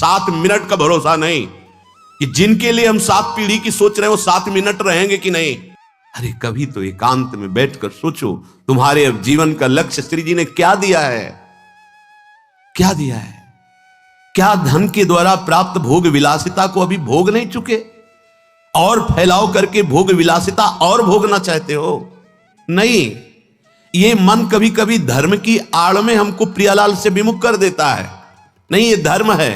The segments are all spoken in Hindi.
7 मिनट का भरोसा नहीं कि जिनके लिए हम 7 पीढ़ी की सोच रहे हो 7 मिनट रहेंगे कि नहीं। अरे कभी तो एकांत में बैठकर सोचो, तुम्हारे अब जीवन का लक्ष्य श्री जी ने क्या दिया है, क्या दिया है? क्या धन के द्वारा प्राप्त भोग विलासिता को अभी भोग नहीं चुके और फैलाव करके भोग विलासिता और भोगना चाहते हो? नहीं, ये मन कभी कभी धर्म की आड़ में हमको प्रियालाल से विमुख कर देता है। नहीं, ये धर्म है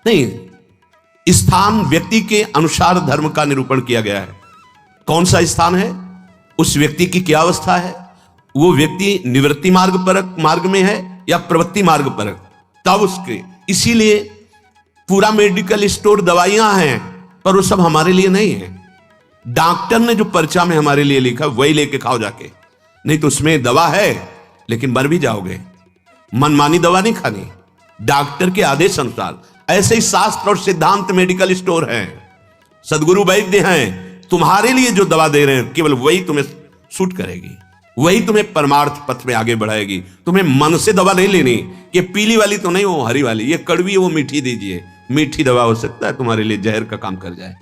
नहीं, स्थान व्यक्ति के अनुसार धर्म का निरूपण किया गया है। कौन सा स्थान है, उस व्यक्ति की क्या अवस्था है, वो व्यक्ति निवृत्ति मार्ग में है या प्रवृत्ति मार्ग पर, तब उसके। इसीलिए पूरा मेडिकल स्टोर दवाइयां हैं, पर वो सब हमारे लिए नहीं है। डॉक्टर ने जो पर्चा में हमारे लिए लिखा वही लेके खाओ जाके, नहीं तो उसमें दवा है लेकिन मर भी जाओगे। मनमानी दवा नहीं खानी, डॉक्टर के आदेश अनुसार। ऐसे ही शास्त्र और सिद्धांत मेडिकल स्टोर है, सदगुरु वैद्य हैं, तुम्हारे लिए जो दवा दे रहे हैं केवल वही तुम्हें सूट करेगी, वही तुम्हें परमार्थ पथ में आगे बढ़ाएगी। तुम्हें मन से दवा नहीं लेनी, ये पीली वाली तो नहीं, वो हरी वाली, ये कड़वी वो मीठी दीजिए। मीठी दवा हो सकता है तुम्हारे लिए जहर का काम कर जाए।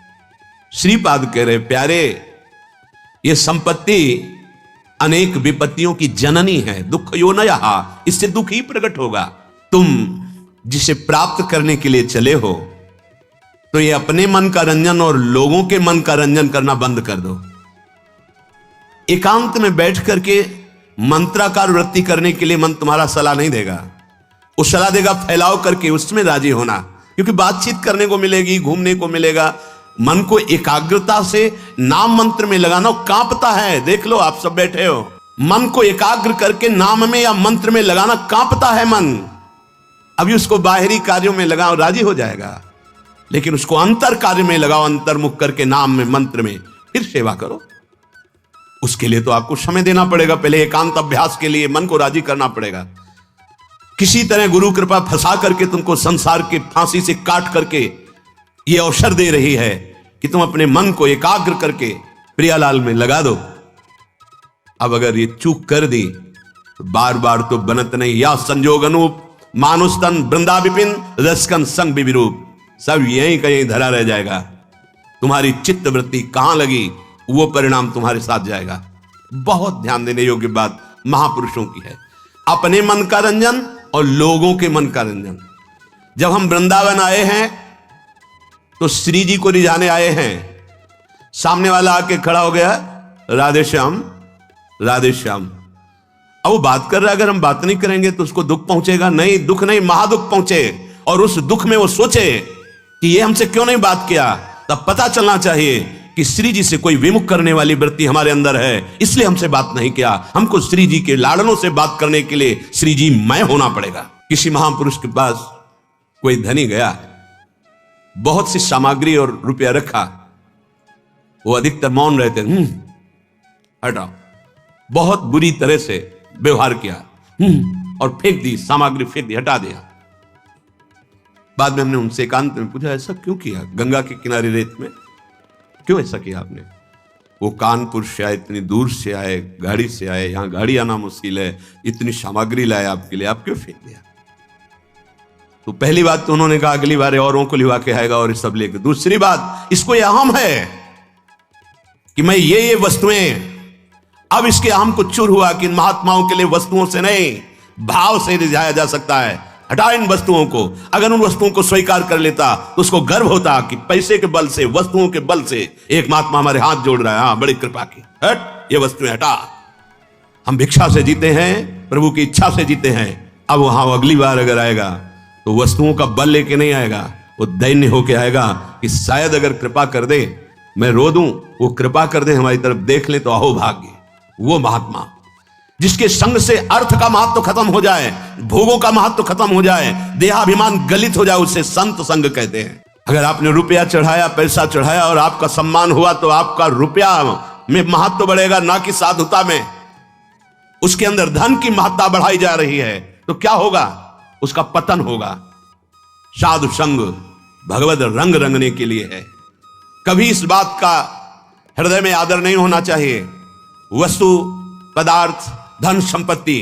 श्रीपाद कह रहे प्यारे, ये संपत्ति अनेक विपत्तियों की जननी है, दुख यो न यहा, इससे दुख ही प्रकट होगा। तुम जिसे प्राप्त करने के लिए चले हो तो ये अपने मन का रंजन और लोगों के मन का रंजन करना बंद कर दो। एकांत में बैठ करके मंत्राकार वृत्ति करने के लिए मन तुम्हारा सलाह नहीं देगा, वो सलाह देगा फैलाव करके उसमें राजी होना, क्योंकि बातचीत करने को मिलेगी, घूमने को मिलेगा। मन को एकाग्रता से नाम मंत्र में लगाना, कांपता है। देख लो, आप सब बैठे हो, मन को एकाग्र करके नाम में या मंत्र में लगाना कांपता है मन। अभी उसको बाहरी कार्यों में लगाओ, राजी हो जाएगा, लेकिन उसको अंतर कार्य में लगाओ, अंतर्मुख करके नाम में मंत्र में, फिर सेवा करो। उसके लिए तो आपको समय देना पड़ेगा, पहले एकांत अभ्यास के लिए मन को राजी करना पड़ेगा। किसी तरह गुरु कृपा फंसा करके तुमको संसार के फांसी से काट करके ये अवसर दे रही है कि तुम अपने मन को एकाग्र करके प्रियालाल में लगा दो। अब अगर ये चूक कर दी तो बार बार तो बनत नहीं। या संजोग अनूप मानुस्तन वृंदा विपिन रसकन संग विरूप, सब यहीं कहीं धरा रह जाएगा। तुम्हारी चित्त वृत्ति कहां लगी वो परिणाम तुम्हारे साथ जाएगा। बहुत ध्यान देने योग्य बात महापुरुषों की है, अपने मन का रंजन और लोगों के मन का रंजन। जब हम वृंदावन आए हैं तो श्री जी को रिझाने आए हैं, सामने वाला आके खड़ा हो गया, राधे श्याम राधे श्याम। अब वो बात कर रहा है, अगर हम बात नहीं करेंगे तो उसको दुख पहुंचेगा। नहीं, दुख नहीं, महादुख पहुंचे, और उस दुख में वो सोचे कि ये हमसे क्यों नहीं बात किया। तब पता चलना चाहिए कि श्री जी से कोई विमुख करने वाली वृत्ति हमारे अंदर है, इसलिए हमसे बात नहीं किया। हमको श्री जी के लाड़नों से बात करने के लिए श्री जी मैं होना पड़ेगा। किसी महापुरुष के पास कोई धनी गया, बहुत सी सामग्री और रुपया रखा, वो अधिकतर मौन रहते, हटाओ, बहुत बुरी तरह से व्यवहार किया, और फेंक दी, सामग्री फेंक दी, हटा दिया। बाद में हमने उनसे एकांत में पूछा, ऐसा क्यों किया? गंगा के किनारे रेत में क्यों ऐसा किया आपने? वो कानपुर से आए, इतनी दूर से आए, गाड़ी से आए, यहां गाड़ी आना मुश्किल है, इतनी सामग्री लाए आपके लिए, आप क्यों फेंक दिया? तो पहली बात तो उन्होंने कहा अगली बार औरों को लिवा के आएगा और सब लेकर। दूसरी बात, इसको यह अहम है कि मैं ये वस्तुएं, अब इसके अहम को चूर हुआ कि महात्माओं के लिए वस्तुओं से नहीं भाव से रिझाया जा सकता है। हटा इन वस्तुओं को। अगर उन वस्तुओं को स्वीकार कर लेता तो उसको गर्व होता कि पैसे के बल से, वस्तुओं के बल से एक महात्मा हमारे हाथ जोड़ रहा है, हाँ बड़ी कृपा की, हट ये वस्तुएं हटा। हम भिक्षा से जीते हैं, प्रभु की इच्छा से जीते हैं। अब वहां अगली बार अगर आएगा तो वस्तुओं का बल लेके नहीं आएगा, वो दैन्य होके आएगा कि शायद अगर कृपा कर दे, मैं रो दूं, वो कृपा कर दे, हमारी तरफ देख ले तो अहो भाग्य। वो महात्मा जिसके संग से अर्थ का महत्व खत्म हो जाए, भोगों का महत्व खत्म हो जाए, देहाभिमान गलित हो जाए, उसे संत संग कहते हैं। अगर आपने रुपया चढ़ाया, पैसा चढ़ाया और आपका सम्मान हुआ तो आपका रुपया में महत्व बढ़ेगा, ना कि साधुता में। उसके अंदर धन की महत्ता बढ़ाई जा रही है तो क्या होगा? उसका पतन होगा। साधु संग भगवत रंग रंगने के लिए है। कभी इस बात का हृदय में आदर नहीं होना चाहिए। वस्तु, पदार्थ, धन, संपत्ति,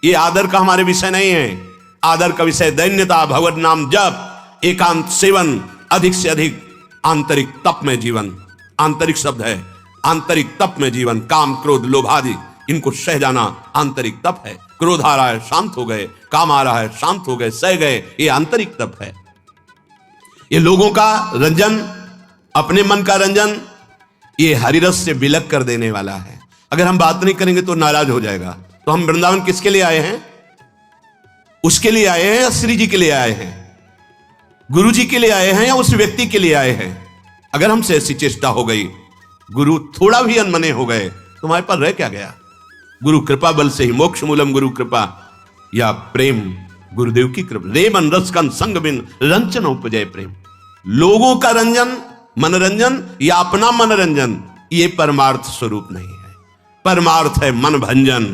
ये आदर का हमारे विषय नहीं है। आदर का विषय दैन्यता, भगवत नाम जप, एकांत सेवन, अधिक से अधिक आंतरिक तप में जीवन, आंतरिक शब्द है, आंतरिक तप में जीवन, काम क्रोध लोभ आदि इनको सह जाना आंतरिक तप है। क्रोध आ रहा है शांत हो गए, काम आ रहा है शांत हो गए, सह गए, ये आंतरिक तप है। ये लोगों का रंजन, अपने मन का रंजन, ये हरिरस से विलक कर देने वाला है। अगर हम बात नहीं करेंगे तो नाराज हो जाएगा। तो हम वृंदावन किसके लिए आए हैं? उसके लिए आए हैं या श्री जी के लिए आए हैं? गुरु जी के लिए आए हैं या उस व्यक्ति के लिए आए हैं? अगर हमसे ऐसी चेष्टा हो गई, गुरु थोड़ा भी अनमने हो गए, तुम्हारे पास रह क्या गया? गुरु कृपा बल से ही मोक्ष मूलम गुरु कृपा, या प्रेम गुरुदेव की कृपा। रे मन रस कन संग बिन रंजन उपजय प्रेम। लोगों का रंजन, मनोरंजन या अपना मनोरंजन, ये परमार्थ स्वरूप नहीं है। परमार्थ है मन भंजन।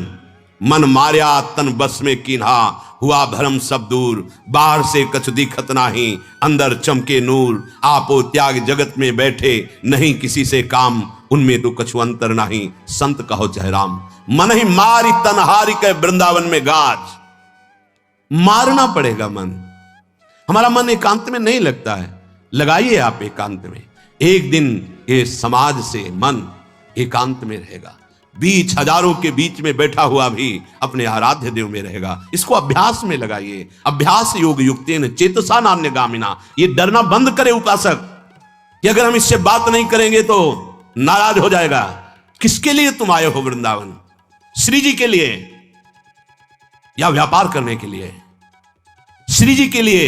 मन मार्या तन बस में कीन्हा, हुआ भरम सब दूर। बाहर से कछ दिखत नाही, अंदर चमके नूर। आपो त्याग जगत में बैठे, नहीं किसी से काम। उनमें तो कछु अंतर नाही, संत कहो जयराम। मन ही मारी तन हारी के वृंदावन में गाज। मारना पड़ेगा मन। हमारा मन एकांत में नहीं लगता है, लगाइए आप एकांत में। एक दिन ये समाज से मन एकांत में रहेगा, बीच हजारों के बीच में बैठा हुआ भी अपने आराध्य देव में रहेगा। इसको अभ्यास में लगाइए। अभ्यास योग युक्तेन चेतसा नान्य गामिना। ये डरना बंद करे उपासक कि अगर हम इससे बात नहीं करेंगे तो नाराज हो जाएगा। किसके लिए तुम आए हो वृंदावन? श्री जी के लिए या व्यापार करने के लिए? श्री जी के लिए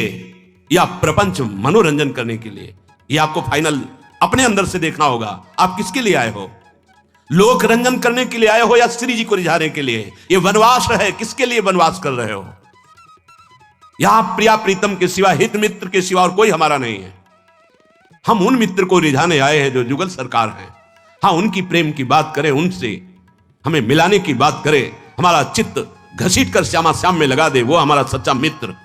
या प्रपंच मनोरंजन करने के लिए? ये आपको फाइनल अपने अंदर से देखना होगा। आप किसके लिए आए हो? लोक रंजन करने के लिए आए हो या श्री जी को रिझाने के लिए? ये वनवास है, किसके लिए वनवास कर रहे हो? यहां प्रिया प्रीतम के सिवा, हित मित्र के सिवा और कोई हमारा नहीं है। हम उन मित्र को रिझाने आए हैं जो जुगल सरकार हैं। हाँ, उनकी प्रेम की बात करें, उनसे हमें मिलाने की बात करें, हमारा चित्त घसीट कर श्यामा श्याम में लगा दे, वो हमारा सच्चा मित्र।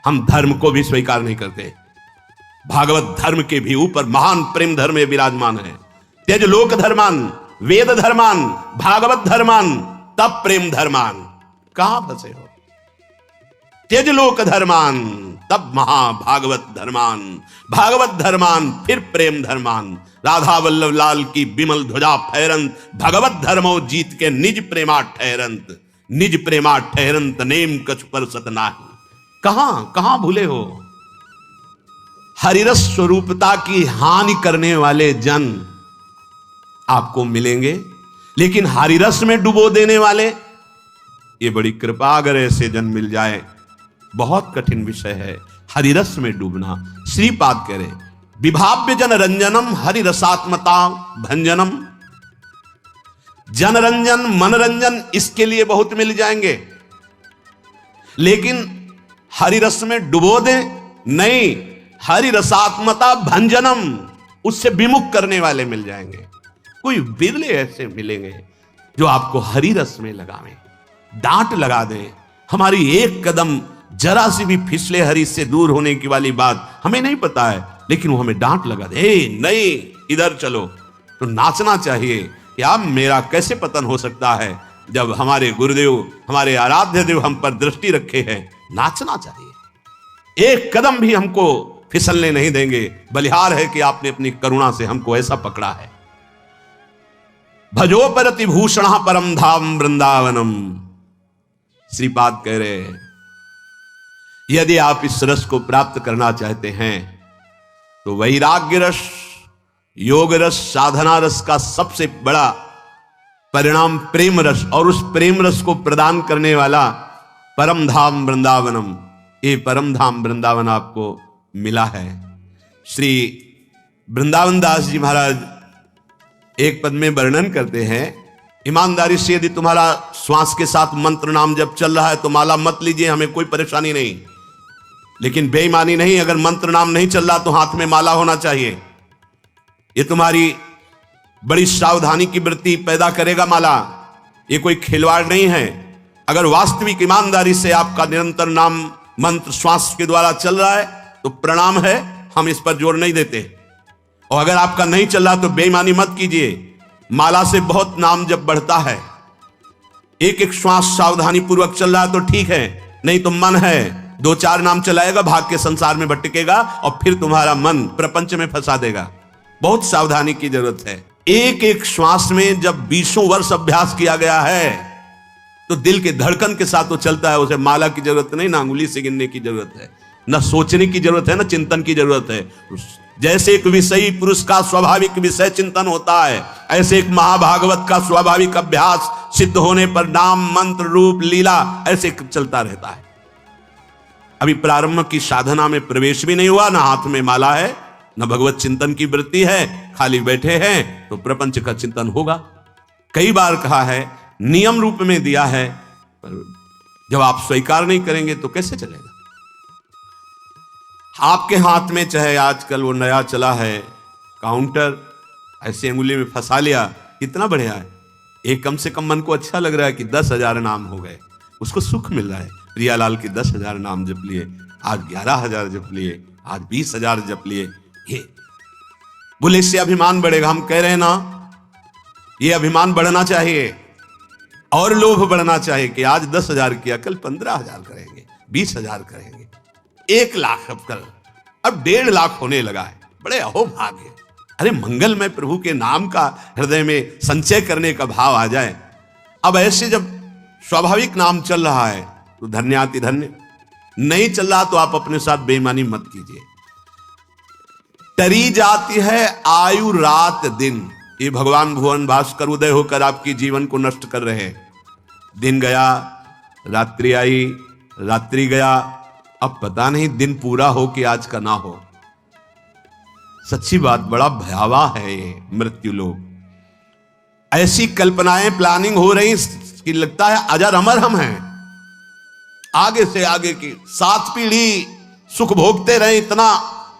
हम धर्म को भी स्वीकार नहीं करते। भागवत धर्म के भी ऊपर महान प्रेम धर्म विराजमान है। त्यज लोक धर्मान, वेद धर्मान, भागवत धर्मान, तब प्रेम धर्मान। कहां फंसे हो? त्यज लोक धर्मान, तब महाभागवत धर्मान, भागवत धर्मान, फिर प्रेम धर्मान। राधा वल्लभ लाल की बिमल ध्वजा फहरंत, भगवत धर्मो जीत के निज प्रेमा ठहरंत। निज प्रेमा ठहरंत, नेम कछ पर सत नाही। कहां भूले हो? हरिरस स्वरूपता की हानि करने वाले जन आपको मिलेंगे, लेकिन हरिरस में डुबो देने वाले, ये बड़ी कृपा। अगर ऐसे जन मिल जाए, बहुत कठिन विषय है हरिरस में डूबना। श्रीपाद कह रहे, विभाव्य जन रंजनम हरिरसात्मता भंजनम। जनरंजन मनरंजन इसके लिए बहुत मिल जाएंगे, लेकिन हरिरस में डुबो दे नहीं, हरिरसात्मता भंजनम, उससे विमुख करने वाले मिल जाएंगे। कोई बिरले ऐसे मिलेंगे जो आपको हरि रस में लगावें, डांट लगा दें। हमारी एक कदम जरा सी भी फिसले हरि से दूर होने की वाली बात हमें नहीं पता है, लेकिन वो हमें डांट लगा दे, नहीं इधर चलो। तो नाचना चाहिए कि अब मेरा कैसे पतन हो सकता है जब हमारे गुरुदेव, हमारे आराध्य देव हम पर दृष्टि रखे हैं। नाचना चाहिए। एक कदम भी हमको फिसलने नहीं देंगे। बलिहार है कि आपने अपनी करुणा से हमको ऐसा पकड़ा है। भजो परति भूषण परम धाम वृंदावनम। श्रीपाद कह रहे हैं, यदि आप इस रस को प्राप्त करना चाहते हैं तो वैराग्य रस, योग रस, साधना रस का सबसे बड़ा परिणाम प्रेम रस, और उस प्रेम रस को प्रदान करने वाला परम धाम वृंदावनम। ये परम धाम वृंदावन आपको मिला है। श्री वृंदावन दास जी महाराज एक पद में वर्णन करते हैं, ईमानदारी से यदि तुम्हारा श्वास के साथ मंत्र नाम जब चल रहा है तो माला मत लीजिए, हमें कोई परेशानी नहीं। लेकिन बेईमानी नहीं, अगर मंत्र नाम नहीं चल रहा तो हाथ में माला होना चाहिए। ये तुम्हारी बड़ी सावधानी की वृत्ति पैदा करेगा माला। ये कोई खिलवाड़ नहीं है। अगर वास्तविक ईमानदारी से आपका निरंतर नाम मंत्र श्वास के द्वारा चल रहा है तो प्रणाम है, हम इस पर जोर नहीं देते। और अगर आपका नहीं चल रहा तो बेईमानी मत कीजिए। माला से बहुत नाम जब बढ़ता है, एक एक श्वास सावधानी पूर्वक चल रहा है तो ठीक है, नहीं तो मन है दो चार नाम चलाएगा, भाग के संसार में भटकेगा और फिर तुम्हारा मन प्रपंच में फंसा देगा। बहुत सावधानी की जरूरत है। एक एक श्वास में जब 20 वर्ष अभ्यास किया गया है तो दिल के धड़कन के साथ वो चलता है। उसे माला की जरूरत नहीं, ना अंगुली से गिनने की जरूरत है, ना सोचने की जरूरत है, ना चिंतन की जरूरत है। जैसे एक विषयी पुरुष का स्वाभाविक विषय चिंतन होता है, ऐसे एक महाभागवत का स्वाभाविक अभ्यास सिद्ध होने पर नाम मंत्र रूप लीला ऐसे चलता रहता है। अभी प्रारंभ की साधना में प्रवेश भी नहीं हुआ, ना हाथ में माला है, ना भगवत चिंतन की वृत्ति है, खाली बैठे हैं तो प्रपंच का चिंतन होगा। कई बार कहा है, नियम रूप में दिया है, पर जब आप स्वीकार नहीं करेंगे तो कैसे चलेगा। आपके हाथ में चाहे आजकल वो नया चला है काउंटर, ऐसे अंगुली में फंसा लिया, कितना बढ़िया है। एक कम से कम मन को अच्छा लग रहा है कि 10,000 नाम हो गए, उसको सुख मिल रहा है। प्रियालाल के 10,000 नाम जप लिए, आज 11,000 जप लिए, आज 20,000 जप लिए। ये बोले इससे अभिमान बढ़ेगा। हम कह रहे हैं ना, ये अभिमान बढ़ना चाहिए और लोभ बढ़ना चाहिए कि आज 10,000 किया, कल 15,000 करेंगे, 20,000 करेंगे, 1 लाख अब कल, अब 1.5 लाख होने लगा है। बड़े अहोभाग्य। अरे मंगल में प्रभु के नाम का हृदय में संचय करने का भाव आ जाए। अब ऐसे जब स्वाभाविक नाम चल रहा है तो धन्याति धन्य, नहीं चल रहा तो आप अपने साथ बेईमानी मत कीजिए। टरी जाती है आयु रात दिन, ये भगवान भुवन भास्कर उदय होकर आपकी जीवन को नष्ट कर रहे हैं। दिन गया, रात्रि आई, रात्रि गया, अब पता नहीं दिन पूरा हो कि आज का ना हो। सच्ची बात, बड़ा भयावह है ये मृत्यु लोग। ऐसी कल्पनाएं प्लानिंग हो रही कि लगता है अजर अमर हम हैं, आगे से आगे की 7 पीढ़ी सुख भोगते रहे, इतना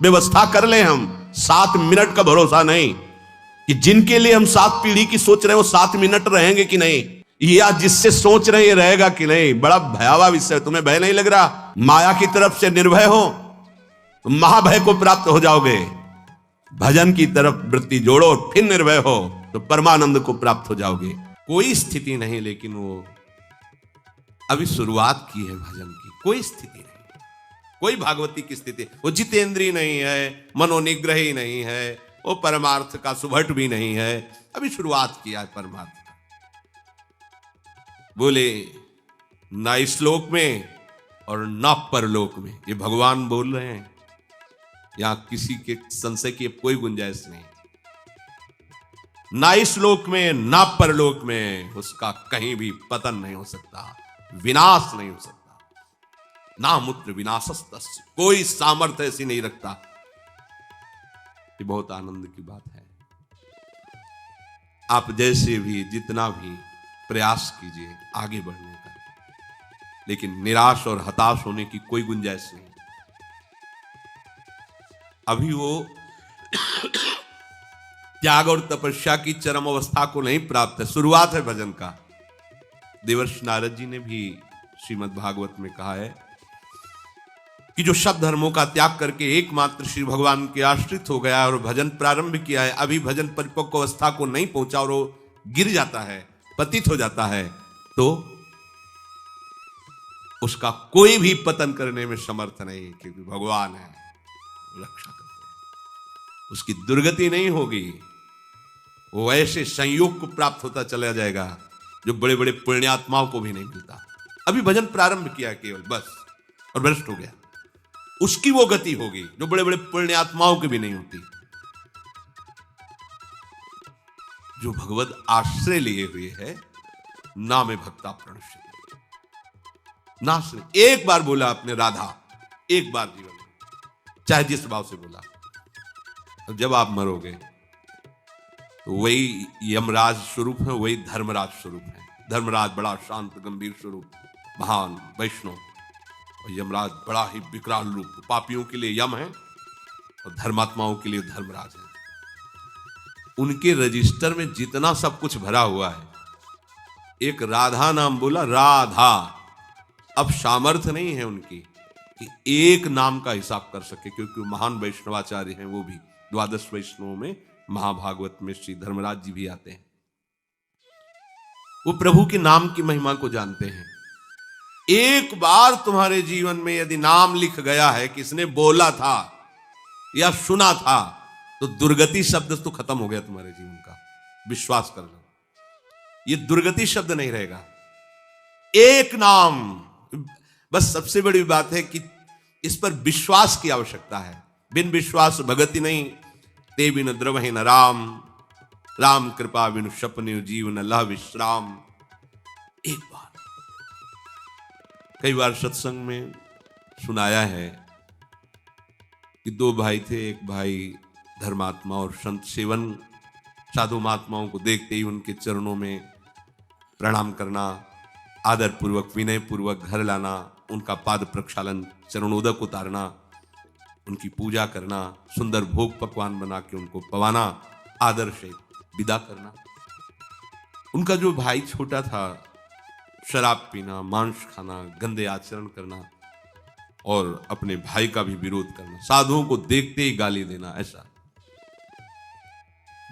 व्यवस्था कर ले हम। 7 मिनट का भरोसा नहीं कि जिनके लिए हम 7 पीढ़ी की सोच रहे हैं वो 7 मिनट रहेंगे कि नहीं, या जिससे सोच रहे हैं रहेगा कि नहीं। बड़ा भयावह विषय। तुम्हें भय नहीं लग रहा? माया की तरफ से निर्भय हो तो महाभय को प्राप्त हो जाओगे। भजन की तरफ वृत्ति जोड़ो, फिर निर्भय हो तो परमानंद को प्राप्त हो जाओगे। कोई स्थिति नहीं, लेकिन वो अभी शुरुआत की है भजन की। कोई स्थिति नहीं, कोई भागवती की स्थिति। वो जितेंद्रीय नहीं है, मनोनिग्रही नहीं है, वो परमार्थ का सुभट भी नहीं है, अभी शुरुआत किया है परमार्थ का। बोले ना श्लोक में और ना परलोक में, ये भगवान बोल रहे हैं। यहां किसी के संशय की कोई गुंजाइश नहीं। ना श्लोक में ना परलोक में उसका कहीं भी पतन नहीं हो सकता, विनाश नहीं हो सकता। ना मूत्र विनाशस्तस्य, कोई सामर्थ्य ऐसी नहीं रखता। ये बहुत आनंद की बात है। आप जैसे भी जितना भी प्रयास कीजिए आगे बढ़ने का, लेकिन निराश और हताश होने की कोई गुंजाइश नहीं। अभी वो त्याग और तपस्या की चरम अवस्था को नहीं प्राप्त है, शुरुआत है भजन का। देवर्षि नारद जी ने भी श्रीमद् भागवत में कहा है कि जो सब धर्मों का त्याग करके एकमात्र श्री भगवान के आश्रित हो गया और भजन प्रारंभ किया है, अभी भजन परिपक्व अवस्था को नहीं पहुंचा और वो गिर जाता है, पतित हो जाता है, तो उसका कोई भी पतन करने में समर्थ नहीं, क्योंकि भगवान है, रक्षा करते हैं। उसकी दुर्गति नहीं होगी। वो ऐसे संयोग को प्राप्त होता चला जाएगा जो बड़े बड़े पुण्यात्माओं को भी नहीं मिलता। अभी भजन प्रारंभ किया केवल बस, और भ्रष्ट हो गया। उसकी वो गति होगी जो बड़े बड़े पुण्यात्माओं की भी नहीं होती। जो भगवत आश्रय लिए हुए है, नामे भक्ता प्रणश्यति, नाश नहीं। एक बार बोला आपने राधा, एक बार जीवन में, चाहे जिस भाव से बोला, तो जब आप मरोगे तो वही यमराज स्वरूप है, वही धर्मराज स्वरूप है। धर्मराज बड़ा शांत गंभीर स्वरूप, महान वैष्णव, और यमराज बड़ा ही विकराल रूप। पापियों के लिए यम है और धर्मात्माओं के लिए धर्मराज है। उनके रजिस्टर में जितना सब कुछ भरा हुआ है, एक राधा नाम बोला, राधा, अब सामर्थ्य नहीं है उनकी कि एक नाम का हिसाब कर सके, क्योंकि महान वैष्णवाचार्य हैं। वो भी 12 वैष्णवों में महाभागवत में श्री धर्मराज जी भी आते हैं। वो प्रभु के नाम की महिमा को जानते हैं। एक बार तुम्हारे जीवन में यदि नाम लिख गया है, किसने बोला था या सुना था, तो दुर्गति शब्द तो खत्म हो गया तुम्हारे जीवन का। विश्वास कर लो, ये दुर्गति शब्द नहीं रहेगा। एक नाम, बस सबसे बड़ी बात है कि इस पर विश्वास की आवश्यकता है। बिन विश्वास भगति नहीं, ते बिन द्रवहि न राम, राम कृपा बिनु सपने जीव न लह विश्राम। एक बार, कई बार सत्संग में सुनाया है कि दो भाई थे। एक भाई धर्मात्मा और संत सेवन, साधु महात्माओं को देखते ही उनके चरणों में प्रणाम करना, आदर पूर्वक विनय पूर्वक घर लाना, उनका पाद प्रक्षालन, चरणोदक उतारना, उनकी पूजा करना, सुंदर भोग पकवान बना के उनको पवाना, आदर से विदा करना। उनका जो भाई छोटा था, शराब पीना, मांस खाना, गंदे आचरण करना और अपने भाई का भी विरोध करना, साधुओं को देखते ही गाली देना, ऐसा।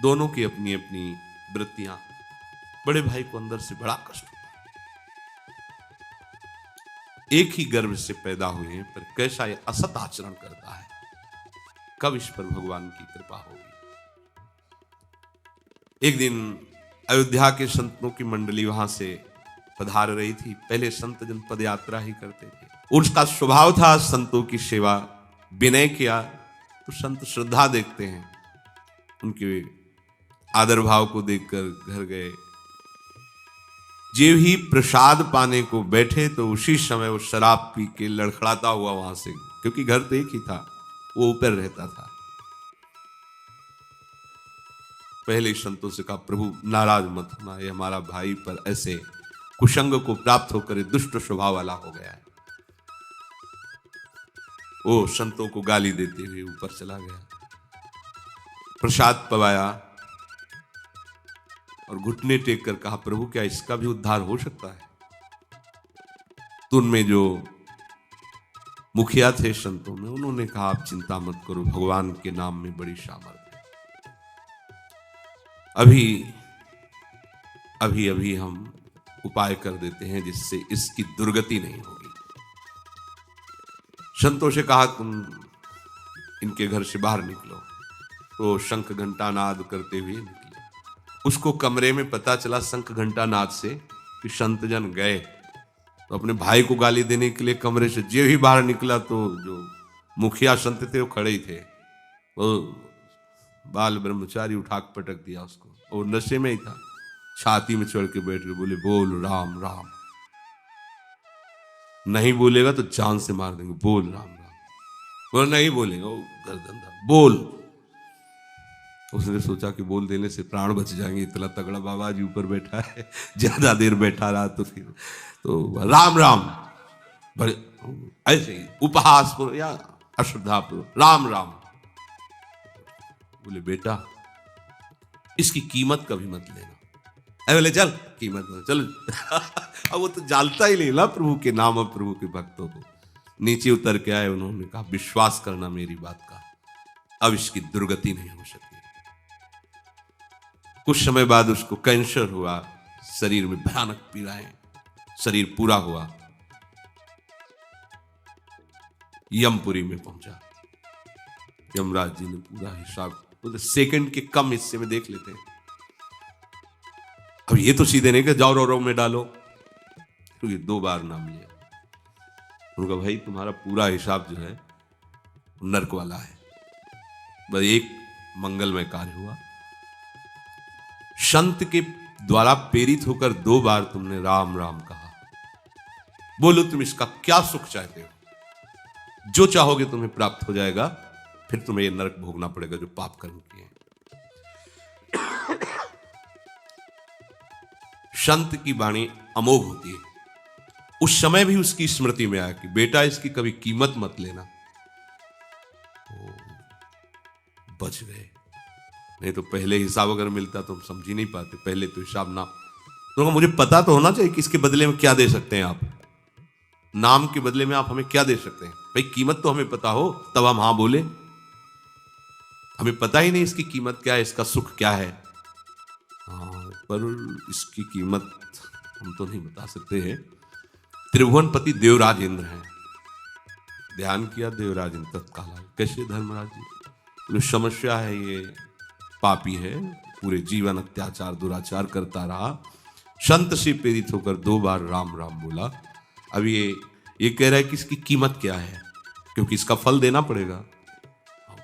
दोनों की अपनी अपनी वृत्तियां। बड़े भाई को अंदर से बड़ा कष्ट हुआ। एक ही गर्भ से पैदा हुए हैं, पर कैसा ये असत आचरण करता है, कब इस पर भगवान की कृपा होगी। एक दिन अयोध्या के संतों की मंडली वहां से पधार रही थी। पहले संत जन पद यात्रा ही करते थे। उसका स्वभाव था संतों की सेवा। विनय किया तो संत श्रद्धा देखते हैं, उनके आदर भाव को देखकर घर गए। जे ही प्रसाद पाने को बैठे तो उसी समय वो शराब पी के लड़खड़ाता हुआ वहां से, क्योंकि घर तो एक ही था, वो ऊपर रहता था। पहले संतों से कहा, प्रभु नाराज मत होना, ये हमारा भाई पर ऐसे कुसंग को प्राप्त होकर दुष्ट स्वभाव वाला हो गया है। वो संतों को गाली देते हुए ऊपर चला गया। प्रसाद पवाया और घुटने टेक कर कहा, प्रभु क्या इसका भी उद्धार हो सकता है। तो उनमें जो मुखिया थे संतों में, उन्होंने कहा, आप चिंता मत करो, भगवान के नाम में बड़ी सामर्थ्य है। अभी अभी हम उपाय कर देते हैं जिससे इसकी दुर्गति नहीं होगी। संतों से कहा, तुम इनके घर से बाहर निकलो। तो शंख घंटा नाद करते हुए निकले। उसको कमरे में पता चला शंख घंटा नाद से कि संतजन गए। तो अपने भाई को गाली देने के लिए कमरे से जे ही बाहर निकला तो जो मुखिया संत थे वो खड़े ही थे। वो बाल ब्रह्मचारी उठा के पटक दिया उसको, और नशे में ही था। छाती में चढ़ के बैठ के बोले, बोल राम राम। नहीं बोलेगा तो जान से मार देंगे, बोल राम राम। वो नहीं बोलेगा, वो गर्दन था, बोल। उसने सोचा कि बोल देने से प्राण बच जाएंगे, इतना तगड़ा बाबा जी ऊपर बैठा है, ज्यादा देर बैठा रहा तो फिर तो राम राम बड़े ऐसे ही उपहास पर या अश्रद्धा पर राम राम। बोले, बेटा इसकी कीमत कभी मत लेना। बोले, चल कीमत मत, चल। अब वो तो जानता ही नहीं ना प्रभु के नाम और प्रभु के भक्तों को। नीचे उतर के आए, उन्होंने कहा, विश्वास करना मेरी बात का, अब इसकी दुर्गति नहीं हो सकती। कुछ समय बाद उसको कैंसर हुआ, शरीर में भयानक पीड़ाएं, शरीर पूरा हुआ। यमपुरी में पहुंचा। यमराज जी ने पूरा हिसाब सेकंड के कम हिस्से में देख लेते हैं। अब ये तो सीधे नहीं कि जाओ रो में डालो, क्योंकि 2 बार नाम लिया। उनका, भाई तुम्हारा पूरा हिसाब जो है नर्क वाला है। बस एक मंगलमय कार्य हुआ, संत के द्वारा प्रेरित होकर 2 बार तुमने राम राम कहा। बोलो तुम इसका क्या सुख चाहते हो, जो चाहोगे तुम्हें प्राप्त हो जाएगा, फिर तुम्हें ये नरक भोगना पड़ेगा जो पाप कर्म किए। संत की वाणी अमोघ होती है। उस समय भी उसकी स्मृति में आया कि बेटा इसकी कभी कीमत मत लेना। बच गए, नहीं तो पहले हिसाब अगर मिलता तो हम समझ ही नहीं पाते। पहले तो हिसाब ना, तो मुझे पता तो होना चाहिए कि इसके बदले में क्या दे सकते हैं आप। नाम के बदले में आप हमें क्या दे सकते हैं, भाई कीमत तो हमें पता हो तब हम हाँ बोले। हमें पता ही नहीं इसकी कीमत क्या है, इसका सुख क्या है। हाँ, पर इसकी कीमत हम तो नहीं बता सकते हैं, त्रिभुवनपति देवराज इंद्र हैं। ध्यान किया देवराज इंद्र तत्काल कैसे धर्मराज जी, बोले समस्या है, ये पापी है, पूरे जीवन अत्याचार दुराचार करता रहा, संत से प्रेरित होकर 2 बार राम राम बोला। अब ये कह रहा है कि इसकी कीमत क्या है, क्योंकि इसका फल देना पड़ेगा।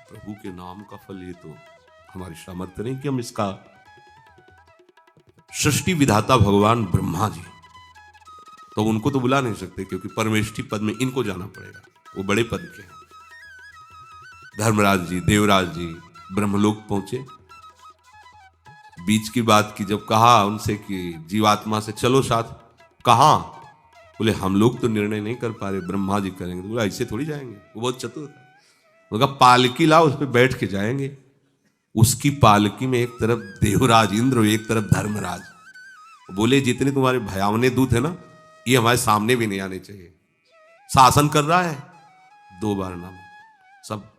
प्रभु के नाम का फल, ये तो हमारी सामर्थ्य नहीं कि हम इसका। सृष्टि विधाता भगवान ब्रह्मा जी, तो उनको तो बुला नहीं सकते, क्योंकि परमेष्ठी पद में इनको जाना पड़ेगा, वो बड़े पद के हैं। धर्मराज जी, देवराज जी ब्रह्मलोक पहुंचे। बीच की बात की जब कहा उनसे कि जीवात्मा से चलो साथ, कहां? बोले हम लोग तो निर्णय नहीं कर पा रहे, ब्रह्मा जी करेंगे। तो बोला ऐसे थोड़ी जाएंगे, वो बहुत चतुर था। बोला पालकी लाओ, उस पर बैठ के जाएंगे। उसकी पालकी में एक तरफ देवराज इंद्र, एक तरफ धर्मराज। बोले जितने तुम्हारे भयावने दूत है ना, ये हमारे सामने भी नहीं आने चाहिए। शासन कर रहा है, 2 बार नाम सब।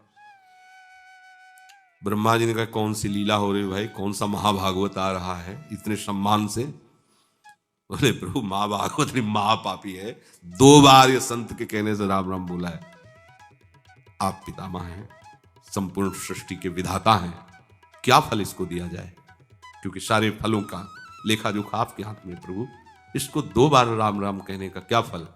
ब्रह्मा जी ने कहा कौन सी लीला हो रही है भाई, कौन सा महाभागवत आ रहा है इतने सम्मान से? बोले प्रभु महाभागवत नहीं, महापापी है, 2 बार ये संत के कहने से राम राम बोला है। आप पितामह हैं, संपूर्ण सृष्टि के विधाता हैं, क्या फल इसको दिया जाए? क्योंकि सारे फलों का लेखा जोखा आपके हाथ में प्रभु, इसको 2 बार राम राम कहने का क्या फल?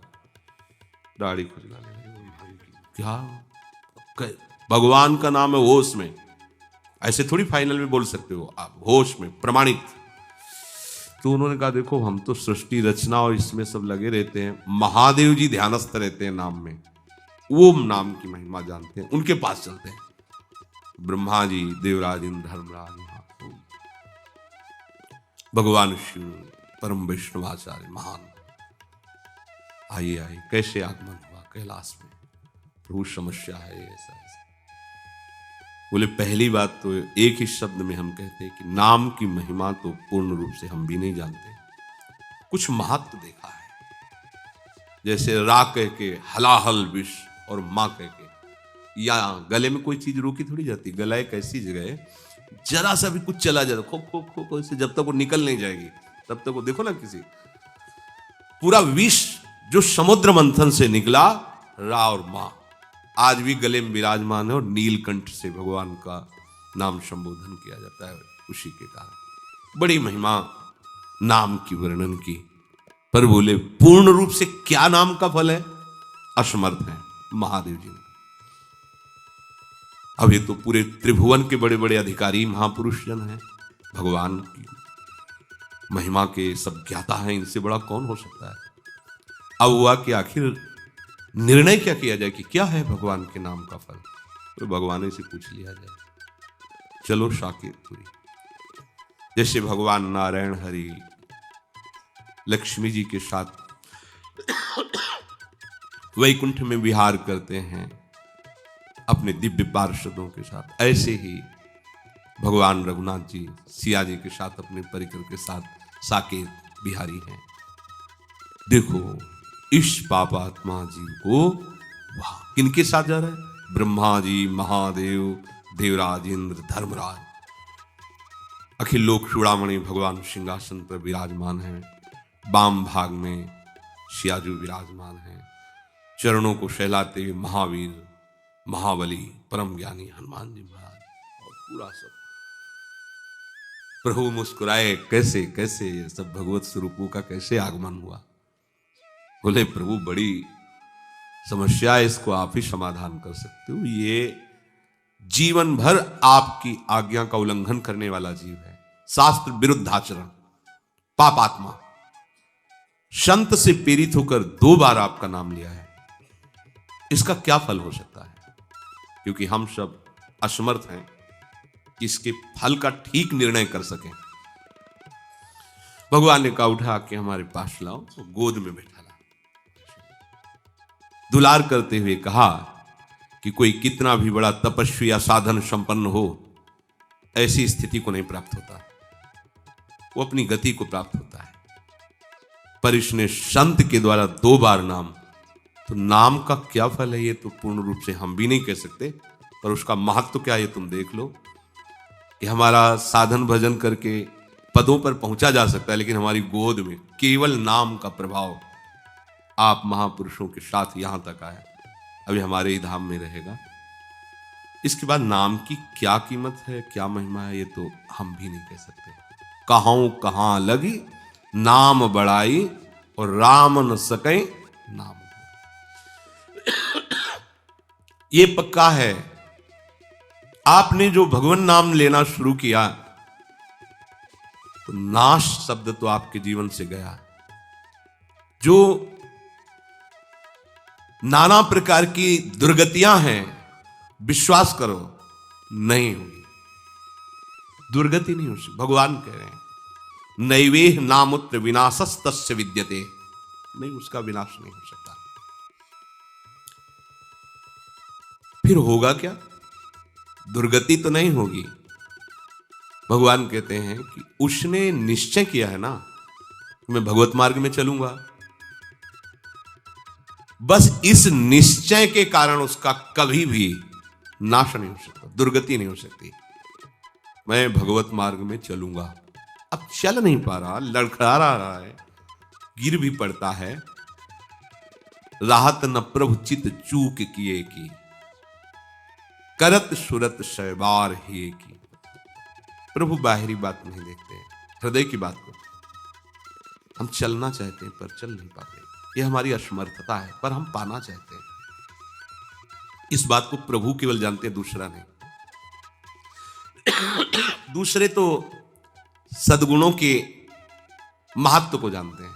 दाढ़ी खुजलाने लगे, क्या भगवान का नाम है होश में, ऐसे थोड़ी फाइनल में बोल सकते हो आप, होश में प्रमाणित। तो उन्होंने कहा देखो हम तो सृष्टि रचना और इसमें सब लगे रहते हैं, महादेव जी ध्यानस्थ रहते हैं नाम में, ओम नाम की महिमा जानते हैं, उनके पास चलते हैं। ब्रह्मा जी, देवराज इंद्र, धर्मराज, भगवान शिव, परम वैष्णवाचार्य महान, आइए कैसे आगमन हुआ कैलाश में? प्रभु समस्या है ऐसा। बोले पहली बात तो एक ही शब्द में हम कहते हैं कि नाम की महिमा तो पूर्ण रूप से हम भी नहीं जानते, कुछ महत्व देखा है। जैसे रा कह के हलाहल विष और माँ कह के, या गले में कोई चीज रोकी थोड़ी जाती। गला एक ऐसी जगह है, जरा सा भी कुछ चला जाता खो खो खो खो से, जब तक वो निकल नहीं जाएगी तब तक वो, देखो ना किसी पूरा विष जो समुद्र मंथन से निकला, रा और माँ आज भी गले में विराजमान है, और नीलकंठ से भगवान का नाम संबोधन किया जाता है उसी के कारण। बड़ी महिमा नाम की वर्णन की, पर बोले पूर्ण रूप से क्या नाम का फल है? असमर्थ है महादेव जी ने। अब ये तो पूरे त्रिभुवन के बड़े बड़े अधिकारी महापुरुष जन हैं, भगवान की महिमा के सब ज्ञाता हैं, इनसे बड़ा कौन हो सकता है? अब हुआ कि आखिर निर्णय क्या किया जाए कि क्या है भगवान के नाम का फल? तो भगवान से पूछ लिया जाए, चलो साकेतपुरी। जैसे भगवान नारायण हरि लक्ष्मी जी के साथ वैकुंठ में विहार करते हैं अपने दिव्य पार्षदों के साथ, ऐसे ही भगवान रघुनाथ जी सिया जी के साथ अपने परिकर के साथ साकेत बिहारी हैं। देखो इस पापात्मा जीव को वाह किनके साथ जा रहा है? ब्रह्मा जी, महादेव, देवराज इंद्र, धर्मराज, अखिल लोक चूड़ामणि भगवान सिंहासन पर विराजमान हैं। वाम भाग में सियाजू विराजमान हैं, चरणों को सहलाते हुए महावीर, महाबली, परम ज्ञानी हनुमान जी महाराज, और पूरा सब प्रभु मुस्कुराए। कैसे कैसे ये सब भगवत स्वरूपों का कैसे आगमन हुआ? बोले प्रभु बड़ी समस्या है, इसको आप ही समाधान कर सकते हो। ये जीवन भर आपकी आज्ञा का उल्लंघन करने वाला जीव है, शास्त्र विरुद्ध आचरण, पापात्मा, संत से प्रेरित होकर 2 बार आपका नाम लिया है, इसका क्या फल हो सकता है? क्योंकि हम सब असमर्थ हैं कि इसके फल का ठीक निर्णय कर सकें। भगवान ने कहा उठा के हमारे पास लाओ, तो गोद में बैठा ला, दुलार करते हुए कहा कि कोई कितना भी बड़ा तपस्वी या साधन संपन्न हो, ऐसी स्थिति को नहीं प्राप्त होता, वो अपनी गति को प्राप्त होता है। पर इसने संत के द्वारा 2 बार नाम, तो नाम का क्या फल है ये तो पूर्ण रूप से हम भी नहीं कह सकते, पर उसका महत्व क्या है तुम देख लो कि हमारा साधन भजन करके पदों पर पहुंचा जा सकता है, लेकिन हमारी गोद में केवल नाम का प्रभाव आप महापुरुषों के साथ यहां तक आए, अभी हमारे ही धाम में रहेगा। इसके बाद नाम की क्या कीमत है, क्या महिमा है, ये तो हम भी नहीं कह सकते। कहां कहां लगी नाम बड़ाई और राम न सके नाम। ये पक्का है, आपने जो भगवान नाम लेना शुरू किया तो नाश शब्द तो आपके जीवन से गया। जो नाना प्रकार की दुर्गतियां हैं, विश्वास करो नहीं होगी, दुर्गति नहीं हो सकती। भगवान कह रहे हैं नैवेह नामुत्र विनाशस्तस्य विद्यते, नहीं, उसका विनाश नहीं हो सकता। फिर होगा क्या? दुर्गति तो नहीं होगी। भगवान कहते हैं कि उसने निश्चय किया है ना, मैं भगवत मार्ग में चलूंगा, बस इस निश्चय के कारण उसका कभी भी नाश नहीं हो सकता, दुर्गति नहीं हो सकती। मैं भगवत मार्ग में चलूंगा, अब चल नहीं पा रहा, लड़खड़ा रहा है, गिर भी पड़ता है, राहत न प्रभु चित चूक किए की, करत सुरत शैबार ही की। प्रभु बाहरी बात नहीं देखते, हृदय की बात को। हम चलना चाहते हैं पर चल नहीं पाते, यह हमारी असमर्थता है, पर हम पाना चाहते हैं। इस बात को प्रभु केवल जानते हैं, दूसरा नहीं। दूसरे तो सद्गुणों के महत्व को जानते हैं,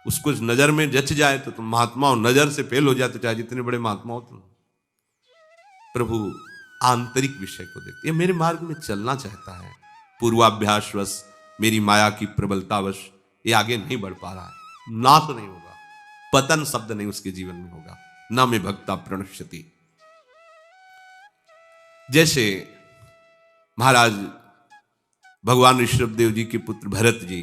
उसको नजर में जच जाए तो तुम महात्मा हो, नजर से फेल हो जाए तो चाहे जितने बड़े महात्मा हो तुम। प्रभु आंतरिक विषय को देखते, ये मेरे मार्ग में चलना चाहता है, पूर्वाभ्यासवश मेरी माया की प्रबलतावश ये आगे नहीं बढ़ पा रहा है, ना तो नहीं होगा, पतन शब्द नहीं उसके जीवन में होगा, न में भक्ता प्रणश्यति। जैसे महाराज भगवान ऋषभदेव जी के पुत्र भरत जी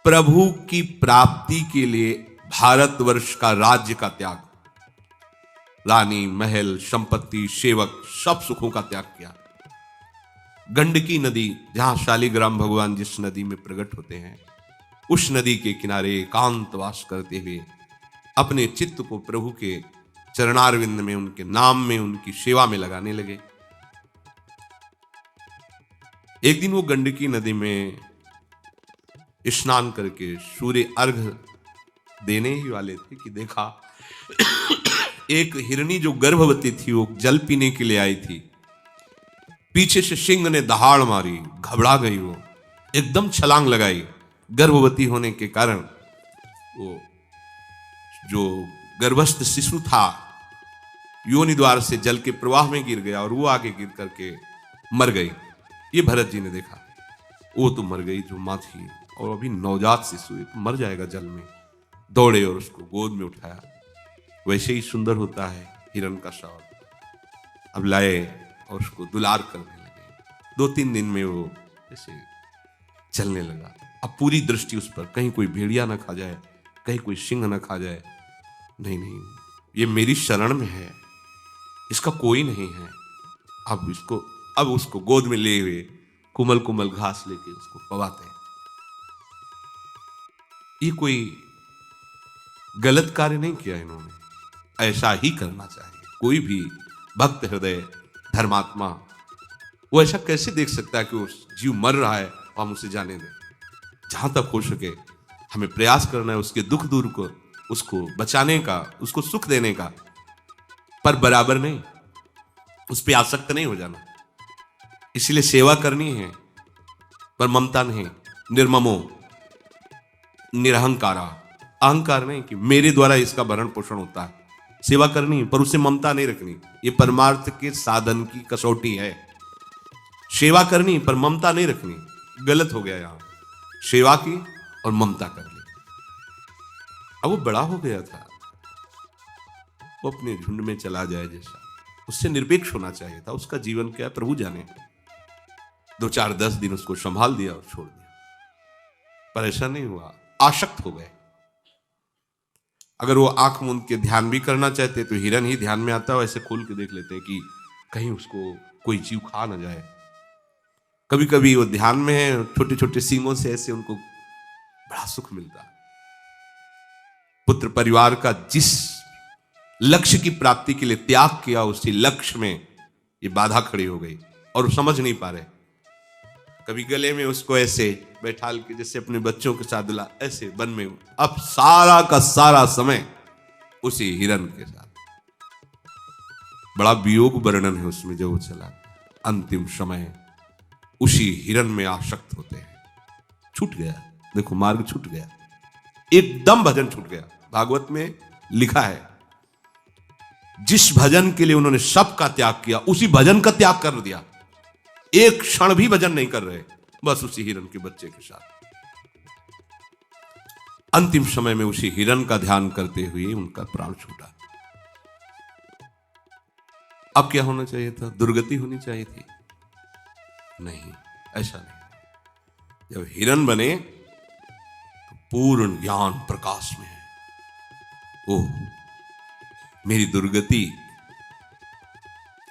प्रभु की प्राप्ति के लिए भारतवर्ष का राज्य का त्याग, रानी, महल, संपत्ति, सेवक, सब सुखों का त्याग किया। गंडकी नदी, जहां शालिग्राम भगवान जिस नदी में प्रकट होते हैं, उस नदी के किनारे एकांतवास करते हुए अपने चित्त को प्रभु के चरणारविंद में, उनके नाम में, उनकी सेवा में लगाने लगे। एक दिन वो गंडकी नदी में स्नान करके सूर्य अर्घ देने ही वाले थे कि देखा एक हिरनी जो गर्भवती थी, वो जल पीने के लिए आई थी, पीछे से सिंह ने दहाड़ मारी, घबरा गई, वो एकदम छलांग लगाई। गर्भवती होने के कारण वो जो गर्भस्थ शिशु था योनि द्वार से जल के प्रवाह में गिर गया और वो आगे गिर करके मर गई। ये भरत जी ने देखा, वो तो मर गई जो मां थी, और अभी नवजात शिशु तो मर जाएगा जल में। दौड़े और उसको गोद में उठाया, वैसे ही सुंदर होता है हिरण का शव। अब लाए और उसको दुलार करने लगे। 2-3 दिन में वो जैसे चलने लगा। अब पूरी दृष्टि उस पर, कहीं कोई भेड़िया ना खा जाए, कहीं कोई सिंह ना खा जाए। नहीं नहीं, ये मेरी शरण में है, इसका कोई नहीं है। अब उसको गोद में ले हुए कुमल कुमल घास लेके उसको पवाते हैं। ये कोई गलत कार्य नहीं किया इन्होंने, ऐसा ही करना चाहिए। कोई भी भक्त हृदय धर्मात्मा वो ऐसा कैसे देख सकता है कि वो जीव मर रहा है और हम उसे जाने दें। जहां तक हो सके हमें प्रयास करना है उसके दुख दूर को, उसको बचाने का, उसको सुख देने का, पर बराबर नहीं, उस पर आसक्त नहीं हो जाना। इसलिए सेवा करनी है पर ममता नहीं, निर्ममो निरहंकारा, अहंकार नहीं कि मेरे द्वारा इसका भरण पोषण होता है। सेवा करनी है पर उससे ममता नहीं रखनी, ये परमार्थ के साधन की कसौटी है। सेवा करनी पर ममता नहीं रखनी, गलत हो गया यहां। सेवा की और ममता कर ली। अब वो बड़ा हो गया था, वो अपने झुंड में चला जाए जैसा, उससे निरपेक्ष होना चाहिए था। उसका जीवन क्या है प्रभु जाने। 2-4-10 दिन उसको संभाल दिया और छोड़ दिया, पर ऐसा नहीं हुआ, आसक्त हो गए। अगर वो आंख मूंद के ध्यान भी करना चाहते तो हिरन ही ध्यान में आता है, ऐसे खोल के देख लेते हैं कि कहीं उसको कोई जीव खा ना जाए। कभी कभी वो ध्यान में है, छोटे छोटे सींगों से ऐसे उनको बड़ा सुख मिलता है। पुत्र परिवार का जिस लक्ष्य की प्राप्ति के लिए त्याग किया, उसी लक्ष्य में ये बाधा खड़ी हो गई और वो समझ नहीं पा रहे। कभी गले में उसको ऐसे बैठाल के जैसे अपने बच्चों के साथ दिला, ऐसे वन में, अब सारा का सारा समय उसी हिरण के साथ। बड़ा वियोग वर्णन है उसमें जो चला। अंतिम समय उसी हिरण में आसक्त होते हैं। छूट गया, देखो मार्ग छूट गया, एकदम भजन छूट गया। भागवत में लिखा है जिस भजन के लिए उन्होंने सब का त्याग किया, उसी भजन का त्याग कर दिया। एक क्षण भी भजन नहीं कर रहे, बस उसी हिरण के बच्चे के साथ। अंतिम समय में उसी हिरण का ध्यान करते हुए उनका प्राण छूटा। अब क्या होना चाहिए था? दुर्गति होनी चाहिए थी? नहीं, ऐसा नहीं। जब हिरण बने तो पूर्ण ज्ञान प्रकाश में है। ओह, मेरी दुर्गति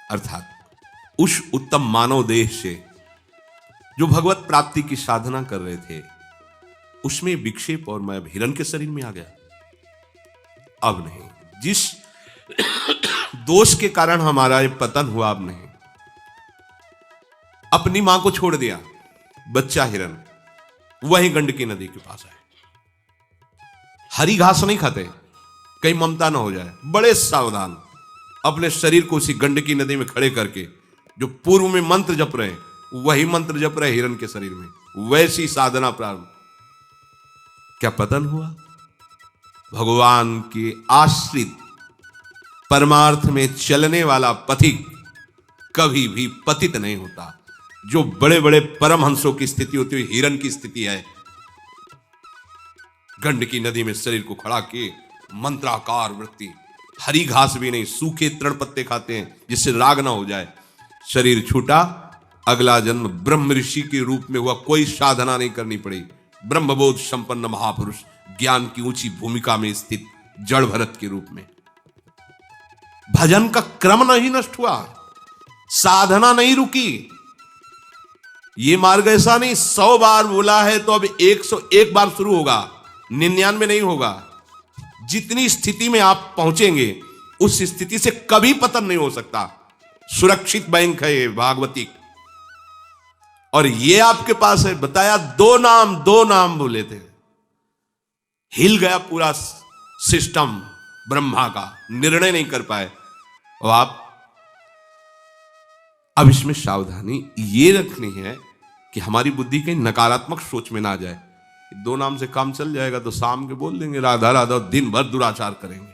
अर्थात उस उत्तम मानव देह से जो भगवत प्राप्ति की साधना कर रहे थे, उसमें विक्षेप और मैं हिरण के शरीर में आ गया। अब नहीं, जिस दोष के कारण हमारा ये पतन हुआ, अब नहीं। अपनी मां को छोड़ दिया, बच्चा हिरण वहीं गंडकी नदी के पास है। हरी घास नहीं खाते, कहीं ममता ना हो जाए, बड़े सावधान। अपने शरीर को उसी गंडकी नदी में खड़े करके जो पूर्व में मंत्र जप रहे, वही मंत्र जप रहे हिरण के शरीर में, वैसी साधना प्रारंभ। क्या पतन हुआ? भगवान के आश्रित परमार्थ में चलने वाला पथिक कभी भी पतित नहीं होता। जो बड़े बड़े परमहंसों की स्थिति होती है, हिरण की स्थिति है। गंडकी नदी में शरीर को खड़ा किए, मंत्राकार वृत्ति, हरी घास भी नहीं, सूखे तृण पत्ते खाते हैं जिससे राग ना हो जाए। शरीर छूटा, अगला जन्म ब्रह्म ऋषि के रूप में हुआ। कोई साधना नहीं करनी पड़ी। ब्रह्मबोध संपन्न महापुरुष, ज्ञान की ऊंची भूमिका में स्थित जड़ भरत के रूप में। भजन का क्रम नहीं नष्ट हुआ, साधना नहीं रुकी। ये मार्ग ऐसा नहीं 100 बार बोला है तो अब 101 बार शुरू होगा, 99 नहीं होगा। जितनी स्थिति में आप पहुंचेंगे, उस स्थिति से कभी पतन नहीं हो सकता। सुरक्षित बैंक है ये भागवती, और ये आपके पास है। बताया दो नाम बोले थे, हिल गया पूरा सिस्टम ब्रह्मा का, निर्णय नहीं कर पाए। और आप अब इसमें सावधानी ये रखनी है कि हमारी बुद्धि कहीं नकारात्मक सोच में ना जाए। 2 नाम से काम चल जाएगा तो शाम के बोल देंगे राधा राधा, दिन भर दुराचार करेंगे।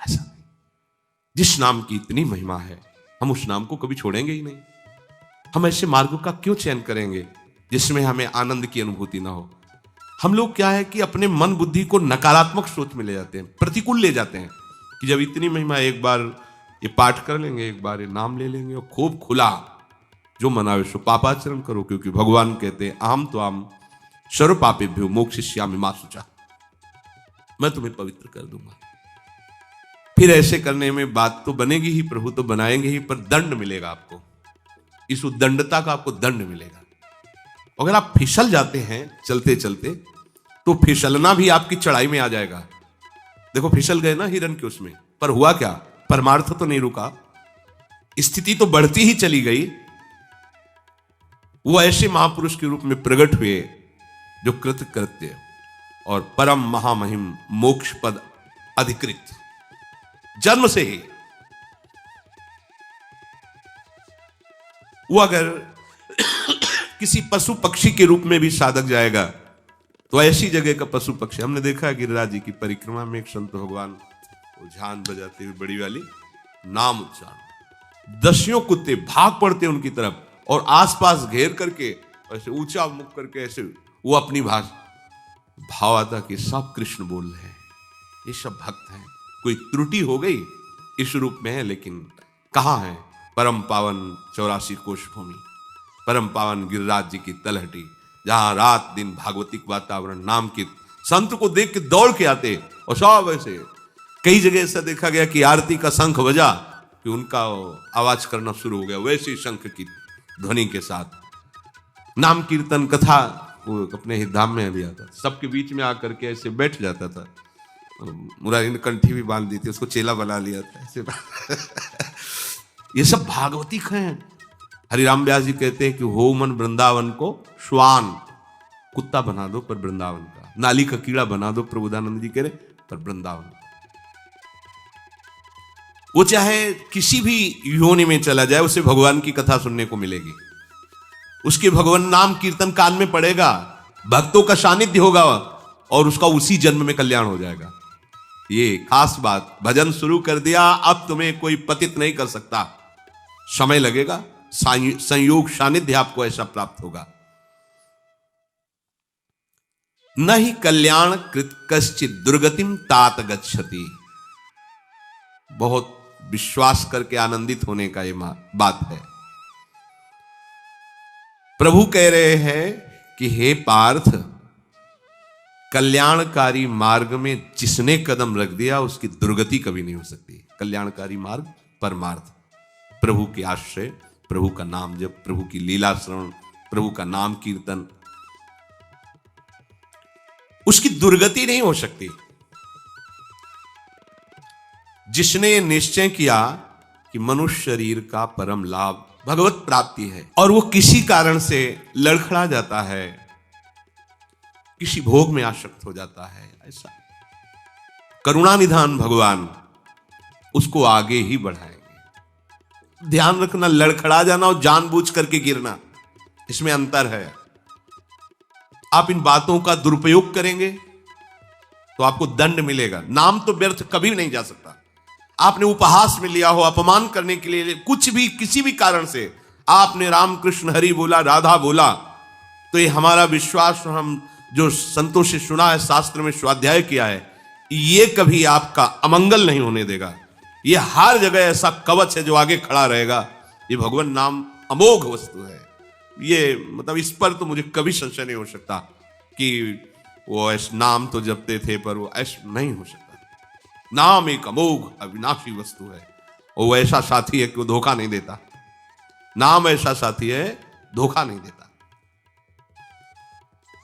ऐसा नहीं। जिस नाम की इतनी महिमा है, हम उस नाम को कभी छोड़ेंगे ही नहीं। हम ऐसे मार्गों का क्यों चयन करेंगे जिसमें हमें आनंद की अनुभूति ना हो? हम लोग क्या है कि अपने मन बुद्धि को नकारात्मक सोच में ले जाते हैं, प्रतिकूल ले जाते हैं कि जब इतनी महिमा, एक बार ये पाठ कर लेंगे, एक बार ये नाम ले लेंगे और खूब खुला जो मनावे सो पापाचरण करो, क्योंकि भगवान कहते हैं आम तो आम सर्व पापेभ्यो मोक्षयिष्यामि मा शुचा, मैं तुम्हें पवित्र कर दूंगा। फिर ऐसे करने में बात तो बनेगी ही, प्रभु तो बनाएंगे ही, पर दंड मिलेगा आपको। इस उद्दंडता का आपको दंड मिलेगा। अगर आप फिसल जाते हैं चलते चलते, तो फिसलना भी आपकी चढ़ाई में आ जाएगा। देखो फिसल गए ना हिरण के उसमें, पर हुआ क्या? परमार्थ तो नहीं रुका, स्थिति तो बढ़ती ही चली गई। वो ऐसे महापुरुष के रूप में प्रकट हुए जो कृतकृत्य और परम महामहिम मोक्ष पद अधिकृत, जन्म से ही। वो अगर किसी पशु पक्षी के रूप में भी साधक जाएगा तो ऐसी जगह का पशु पक्षी, हमने देखा है गिरिराज जी की परिक्रमा में एक संत भगवान झान बजाते हुए बड़ी वाली नाम उच्चारण, दसियों कुत्ते भाग पड़ते उनकी तरफ और आसपास घेर करके ऐसे ऊंचा मुख करके ऐसे वो अपनी भाव आता कि सब कृष्ण बोल रहे हैं, ये सब भक्त हैं। कोई त्रुटि हो गई इस रूप में है, लेकिन कहाँ है परम पावन 84 कोश भूमि, परम पावन गिरिराज जी की तलहटी, जहां रात दिन भागवतिक वातावरण, नाम की संत को देख के दौड़ के आते। और सब ऐसे कई जगह ऐसा देखा गया कि आरती का शंख बजा कि उनका आवाज करना शुरू हो गया, वैसे शंख की ध्वनि के साथ नाम कीर्तन कथा। वो अपने ही धाम में भी आता, सबके बीच में आकर के ऐसे बैठ जाता था मुरारी ने कंठी भी बांध दी थी, उसको चेला बना लिया था ऐसे। ये सब भागवतिक हैं। हरिराम व्यास जी कहते हैं कि हो मन वृंदावन को श्वान, कुत्ता बना दो पर वृंदावन का, नाली का कीड़ा बना दो, प्रबोधानंद जी कह रहे पर वृंदावन। वो चाहे किसी भी योनि में चला जाए, उसे भगवान की कथा सुनने को मिलेगी, उसके भगवान नाम कीर्तन कान में पड़ेगा, भक्तों का सानिध्य होगा और उसका उसी जन्म में कल्याण हो जाएगा। ये खास बात, भजन शुरू कर दिया, अब तुम्हें कोई पतित नहीं कर सकता। समय लगेगा, संयोग सानिध्य आपको ऐसा प्राप्त होगा। न ही कल्याण कृत कश्चित दुर्गतिम तात गच्छति। बहुत विश्वास करके आनंदित होने का ये बात है। प्रभु कह रहे हैं कि हे पार्थ, कल्याणकारी मार्ग में जिसने कदम रख दिया उसकी दुर्गति कभी नहीं हो सकती। कल्याणकारी मार्ग परमार्थ, प्रभु के आश्रय, प्रभु का नाम जप, प्रभु की लीला श्रवण, प्रभु का नाम कीर्तन, उसकी दुर्गति नहीं हो सकती। जिसने निश्चय किया कि मनुष्य शरीर का परम लाभ भगवत प्राप्ति है और वो किसी कारण से लड़खड़ा जाता है, किसी भोग में आसक्त हो जाता है, ऐसा करुणा निधान भगवान उसको आगे ही बढ़ाएंगे। ध्यान रखना, लड़खड़ा जाना और जानबूझ करके गिरना, इसमें अंतर है। आप इन बातों का दुरुपयोग करेंगे तो आपको दंड मिलेगा। नाम तो व्यर्थ कभी नहीं जा सकता। आपने उपहास में लिया हो, अपमान करने के लिए, कुछ भी किसी भी कारण से आपने राम कृष्ण हरि बोला, राधा बोला, तो ये हमारा विश्वास, हम जो संतों से सुना है, शास्त्र में स्वाध्याय किया है, ये कभी आपका अमंगल नहीं होने देगा। ये हर जगह ऐसा कवच है जो आगे खड़ा रहेगा। ये भगवान नाम अमोघ वस्तु है। ये मतलब इस पर तो मुझे कभी संशय नहीं हो सकता कि वो ऐसा नाम तो जपते थे पर वो ऐसा नहीं हो सकता। नाम एक अमोघ अविनाशी वस्तु है। वो ऐसा साथी है कि वो धोखा नहीं देता। नाम ऐसा साथी है, धोखा नहीं देता।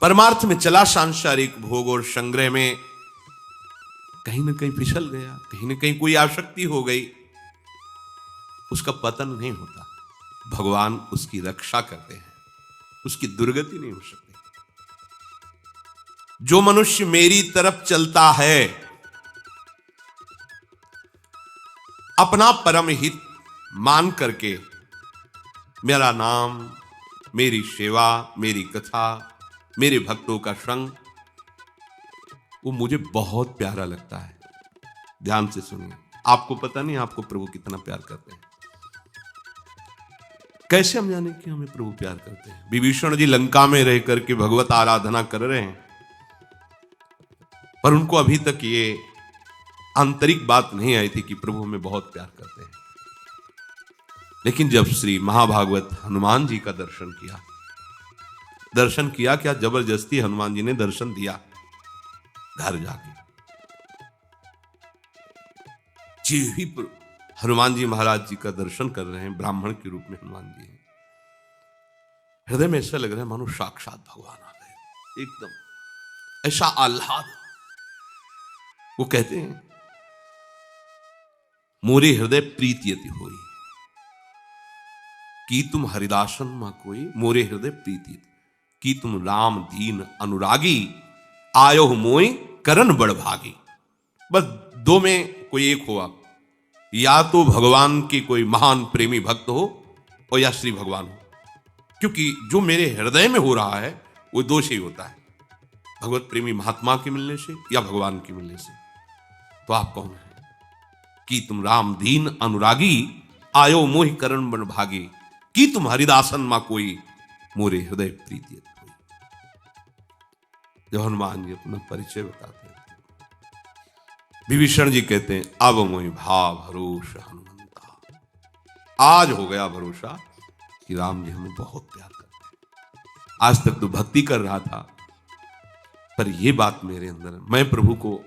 परमार्थ में चला, सांसारिक भोग और संग्रह में कहीं ना कहीं फिसल गया, कहीं ना कहीं कोई आसक्ति हो गई, उसका पतन नहीं होता। भगवान उसकी रक्षा करते हैं, उसकी दुर्गति नहीं हो सकती। जो मनुष्य मेरी तरफ चलता है, अपना परम हित मान करके मेरा नाम, मेरी सेवा, मेरी कथा, मेरे भक्तों का संग, वो मुझे बहुत प्यारा लगता है। ध्यान से सुनिए, आपको पता नहीं आपको प्रभु कितना प्यार करते हैं। कैसे हम जाने कि हमें प्रभु प्यार करते हैं? विभीषण जी लंका में रह करके भगवत आराधना कर रहे हैं, पर उनको अभी तक ये आंतरिक बात नहीं आई थी कि प्रभु हमें बहुत प्यार करते हैं। लेकिन जब श्री महाभागवत हनुमान जी का दर्शन किया क्या, जबरदस्ती हनुमान जी ने दर्शन दिया घर जाके। जी ही हनुमान जी महाराज जी का दर्शन कर रहे हैं, ब्राह्मण के रूप में हनुमान जी हैं। हृदय में ऐसा लग रहा है मानो साक्षात भगवान आ गए, एकदम ऐसा आह्लाद। वो कहते हैं, मोरे हृदय प्रीति अति होई, कि तुम हरिदासन मा कोई, मोरे हृदय प्रीति, कि तुम राम दीन अनुरागी, आयो मोय करन बड़ भागी। बस दो में कोई एक हो आप, या तो भगवान की कोई महान प्रेमी भक्त हो और या श्री भगवान हो, क्योंकि जो मेरे हृदय में हो रहा है वो दो से ही होता है, भगवत प्रेमी महात्मा के मिलने से या भगवान के मिलने से। तो आप कौन है? कि तुम राम दीन अनुरागी, आयो मोहि करण बड़ भागी, कि तुम हरिदासन मा कोई, मोरे हृदय प्रीति। जब हनुमान जी अपना परिचय बताते हैं, विभीषण जी कहते हैं, अब मोहि भाव भरोसा हनुमंता, आज हो गया भरोसा कि राम जी हमें बहुत प्यार करते हैं। आज तक तो भक्ति कर रहा था, पर यह बात मेरे अंदर, मैं प्रभु को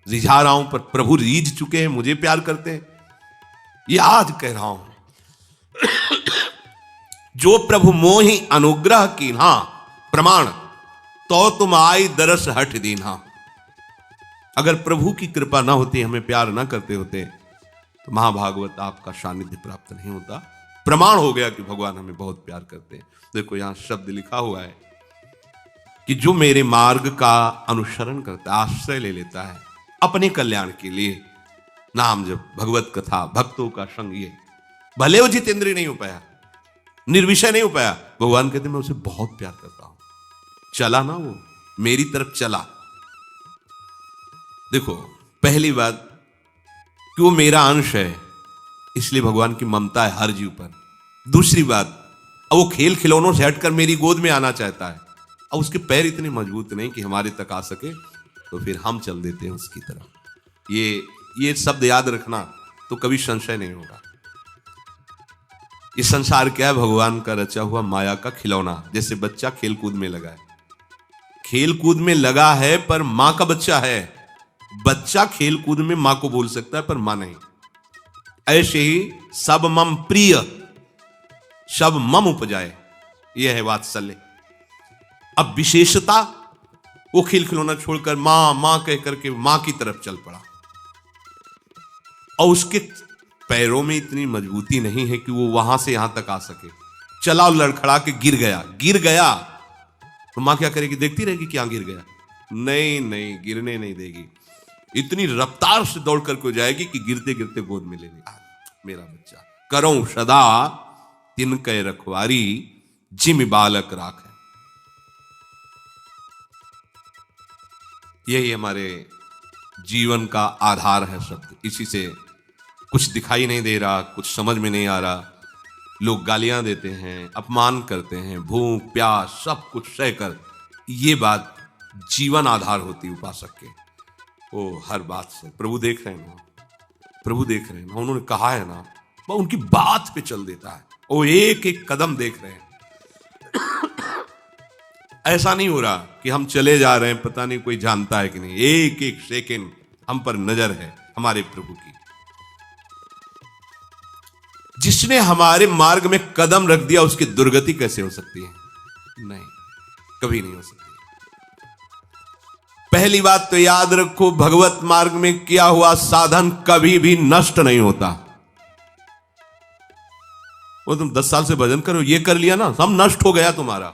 रिझा रहा हूं पर प्रभु रीझ चुके हैं, मुझे प्यार करते हैं, ये आज कह रहा हूं। जो प्रभु मोहि अनुग्रह कीन्हा प्रमाण, तो तुम आई दरस हठ दीन्हा। अगर प्रभु की कृपा ना होती, हमें प्यार ना करते होते, तो महाभागवत आपका सानिध्य प्राप्त नहीं होता। प्रमाण हो गया कि भगवान हमें बहुत प्यार करते हैं। देखो यहां शब्द लिखा हुआ है कि जो मेरे मार्ग का अनुसरण करता है, आश्रय ले लेता है अपने कल्याण के लिए, नाम जप, भगवत कथा, भक्तों का संग, ये भले वो जितेंद्रिय नहीं हो पाया, निर्विषय नहीं हो पाया, भगवान कहते मैं उसे बहुत प्यार करता हूं। चला ना, वो मेरी तरफ चला। देखो पहली बात कि वो मेरा अंश है, इसलिए भगवान की ममता है हर जीव पर। दूसरी बात, अब वो खेल खिलौनों से हटकर मेरी गोद में आना चाहता है। अब उसके पैर इतने मजबूत नहीं कि हमारे तक आ सके, तो फिर हम चल देते हैं उसकी तरफ। ये शब्द याद रखना, तो कभी संशय नहीं होगा। इस संसार क्या है? भगवान का रचा हुआ माया का खिलौना। जैसे बच्चा खेलकूद में लगा है, खेलकूद में लगा है पर मां का बच्चा है। बच्चा खेलकूद में मां को बोल सकता है पर मां नहीं। ऐसे ही सब मम प्रिय, सब मम उपजाए, यह है वात्सल्य। अब विशेषता, वो खेल खिलौना छोड़कर मां मां कह करके मां की तरफ चल पड़ा, और उसके पैरों में इतनी मजबूती नहीं है कि वो वहां से यहां तक आ सके। चला और लड़खड़ा के गिर गया तो मां क्या करेगी? देखती रहेगी कि यहां गिर गया? नहीं, गिरने नहीं देगी। इतनी रफ्तार से दौड़ करके जाएगी कि गिरते गिरते गोद में ले लेगी। मेरा बच्चा करो सदा तिनके रखवारी, जिम बालक राख है। यही हमारे जीवन का आधार है शब्द। इसी से कुछ दिखाई नहीं दे रहा, कुछ समझ में नहीं आ रहा, लोग गालियां देते हैं, अपमान करते हैं, भूख प्यास सब कुछ सहकर। ये बात जीवन आधार होती उपासक के। ओ हर बात से प्रभु देख रहे हैं ना, प्रभु देख रहे हैं ना, उन्होंने कहा है ना, वह उनकी बात पे चल देता है। वो एक एक कदम देख रहे हैं। ऐसा नहीं हो रहा कि हम चले जा रहे हैं, पता नहीं कोई जानता है कि नहीं। एक एक सेकंड हम पर नजर है हमारे प्रभु की। जिसने हमारे मार्ग में कदम रख दिया, उसकी दुर्गति कैसे हो सकती है? नहीं, कभी नहीं हो सकती। पहली बात तो याद रखो, भगवत मार्ग में किया हुआ साधन कभी भी नष्ट नहीं होता। वो तुम 10 साल से भजन करो, ये कर लिया ना, सब नष्ट हो गया तुम्हारा।